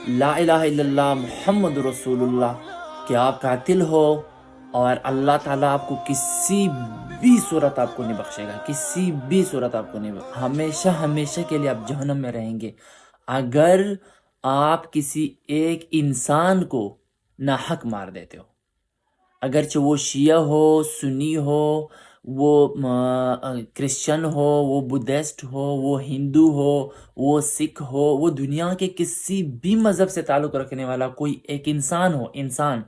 لا الہ الا اللہ محمد رسول اللہ کہ آپ قاتل ہو، اور اللہ تعالیٰ آپ کو کسی بھی صورت آپ کو نہیں بخشے گا، کسی بھی صورت آپ کو نہیں ہمیشہ ہمیشہ کے لیے آپ جہنم میں رہیں گے اگر آپ کسی ایک انسان کو ناحق مار دیتے ہو، اگرچہ وہ شیعہ ہو، سنی ہو، وہ کرسچن ہو، وہ بدھسٹ ہو، وہ ہندو ہو، وہ سکھ ہو، وہ دنیا کے کسی بھی مذہب سے تعلق رکھنے والا کوئی ایک انسان ہو، انسان،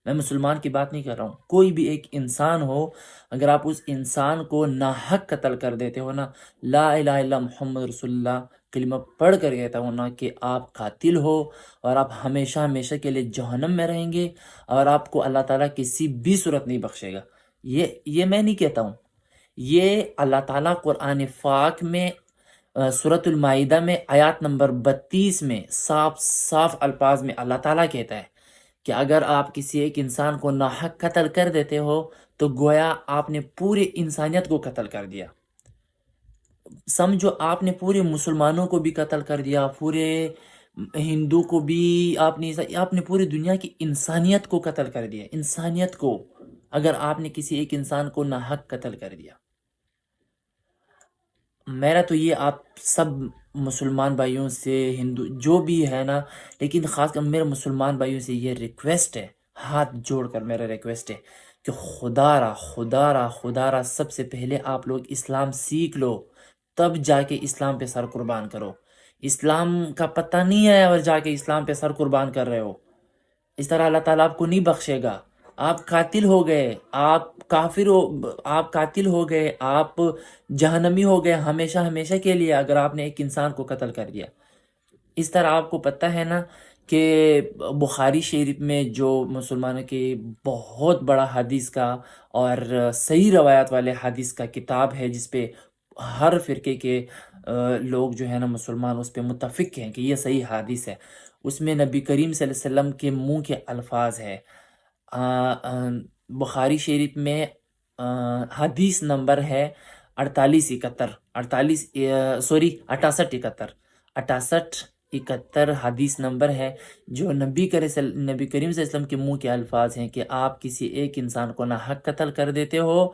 میں مسلمان کی بات نہیں کر رہا ہوں، کوئی بھی ایک انسان ہو، اگر آپ اس انسان کو ناحق قتل کر دیتے ہو نا، لا الہ الا محمد رسول اللہ کلمہ پڑھ کر کہتا ہوں نا کہ آپ قاتل ہو، اور آپ ہمیشہ ہمیشہ کے لیے جہنم میں رہیں گے، اور آپ کو اللہ تعالیٰ کسی بھی صورت نہیں بخشے گا۔ یہ میں نہیں کہتا ہوں، یہ اللہ تعالیٰ قرآن پاک میں سورۃ المائدہ میں آیات نمبر 32 میں صاف صاف الفاظ میں اللہ تعالیٰ کہتا ہے کہ اگر آپ کسی ایک انسان کو ناحق قتل کر دیتے ہو تو گویا آپ نے پوری انسانیت کو قتل کر دیا، سمجھو آپ نے پورے مسلمانوں کو بھی قتل کر دیا، پورے ہندو کو بھی، آپ نے پوری دنیا کی انسانیت کو قتل کر دیا، انسانیت کو، اگر آپ نے کسی ایک انسان کو ناحق قتل کر دیا۔ میرا تو یہ آپ سب مسلمان بھائیوں سے، ہندو جو بھی ہے نا، لیکن خاص کر میرے مسلمان بھائیوں سے یہ ریکویسٹ ہے، ہاتھ جوڑ کر میرا ریکویسٹ ہے کہ خدا را سب سے پہلے آپ لوگ اسلام سیکھ لو، تب جا کے اسلام پہ سر قربان کرو۔ اسلام کا پتہ نہیں ہے اور جا کے اسلام پہ سر قربان کر رہے ہو، اس طرح اللہ تعالیٰ آپ کو نہیں بخشے گا۔ آپ قاتل ہو گئے، آپ کافر ہو، آپ قاتل ہو گئے، آپ جہنمی ہو گئے ہمیشہ ہمیشہ کے لیے اگر آپ نے ایک انسان کو قتل کر دیا۔ اس طرح آپ کو پتہ ہے نا کہ بخاری شریف میں جو مسلمانوں کے بہت بڑا حدیث کا اور صحیح روایات والے حدیث کا کتاب ہے، جس پہ ہر فرقے کے لوگ جو ہے نا مسلمان اس پہ متفق ہیں کہ یہ صحیح حدیث ہے، اس میں نبی کریم صلی اللہ علیہ وسلم کے منہ کے الفاظ ہے۔ بخاری شریف میں حدیث نمبر ہے 6871 حدیث نمبر ہے، جو نبی کریم صلی اللہ علیہ وسلم کے منہ کے الفاظ ہیں کہ آپ کسی ایک انسان کو ناحق قتل کر دیتے ہو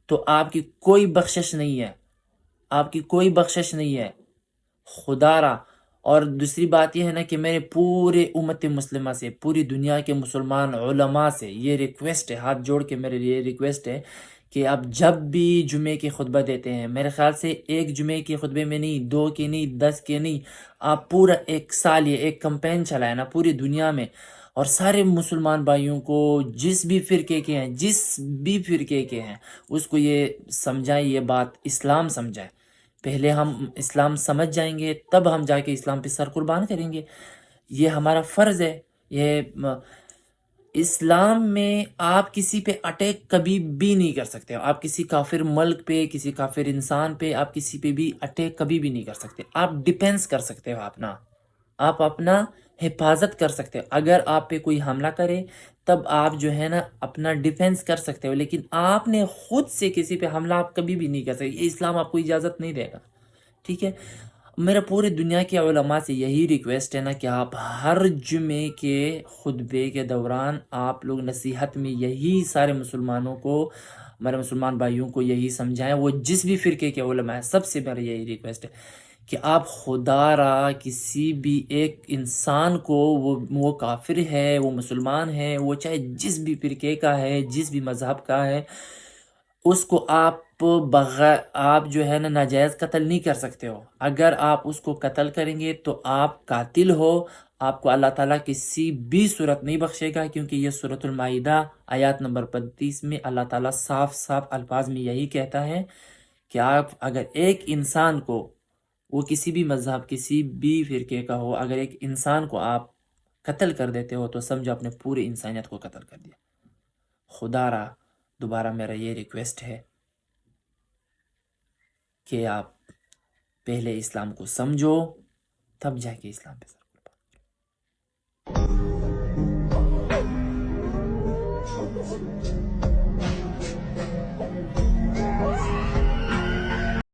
تو آپ کی کوئی بخشش نہیں ہے، آپ کی کوئی بخشش نہیں ہے، خدا را۔ اور دوسری بات یہ ہے نا کہ میرے پورے امت مسلمہ سے، پوری دنیا کے مسلمان علماء سے یہ ریکویسٹ ہے، ہاتھ جوڑ کے میرے یہ ریکویسٹ ہے کہ آپ جب بھی جمعے کی خطبہ دیتے ہیں، میرے خیال سے ایک جمعے کی خطبے میں نہیں، 2 کے نہیں، 10 کے نہیں، آپ پورا ایک سال یہ ایک کمپین چلائیں نا پوری دنیا میں، اور سارے مسلمان بھائیوں کو جس بھی فرقے کے ہیں اس کو یہ سمجھائیں، یہ بات اسلام سمجھائیں۔ پہلے ہم اسلام سمجھ جائیں گے تب ہم جا کے اسلام پہ سر قربان کریں گے، یہ ہمارا فرض ہے۔ یہ اسلام میں آپ کسی پہ اٹیک کبھی بھی نہیں کر سکتے، آپ کسی کافر ملک پہ، کسی کافر انسان پہ، آپ کسی پہ بھی اٹیک کبھی بھی نہیں کر سکتے۔ آپ ڈیفینس کر سکتے ہو اپنا، آپ اپنا حفاظت کر سکتے ہو، اگر آپ پہ کوئی حملہ کرے تب آپ جو ہے نا اپنا ڈیفینس کر سکتے ہو، لیکن آپ نے خود سے کسی پہ حملہ آپ کبھی بھی نہیں کر سکتے، یہ اسلام آپ کو اجازت نہیں دے گا، ٹھیک ہے۔ میرا پورے دنیا کے علماء سے یہی ریکویسٹ ہے نا کہ آپ ہر جمعے کے خطبے کے دوران آپ لوگ نصیحت میں یہی سارے مسلمانوں کو، ہمارے مسلمان بھائیوں کو یہی سمجھائیں، وہ جس بھی فرقے کے علماء ہیں، سب سے میرا یہی ریکویسٹ ہے کہ آپ خدا را کسی بھی ایک انسان کو، وہ کافر ہے، وہ مسلمان ہے، وہ چاہے جس بھی فرقے کا ہے، جس بھی مذہب کا ہے، اس کو آپ جو ہے نا ناجائز قتل نہیں کر سکتے ہو۔ اگر آپ اس کو قتل کریں گے تو آپ قاتل ہو، آپ کو اللہ تعالیٰ کسی بھی صورت نہیں بخشے گا، کیونکہ یہ سورۃ المائدہ آیات نمبر 35 میں اللہ تعالیٰ صاف صاف الفاظ میں یہی کہتا ہے کہ آپ اگر ایک انسان کو، وہ کسی بھی مذہب، کسی بھی فرقے کا ہو، اگر ایک انسان کو آپ قتل کر دیتے ہو تو سمجھو اپنے پوری انسانیت کو قتل کر دیا۔ خدا را دوبارہ میرا یہ ریکویسٹ ہے کہ آپ پہلے اسلام کو سمجھو، تب جا کے اسلام پہ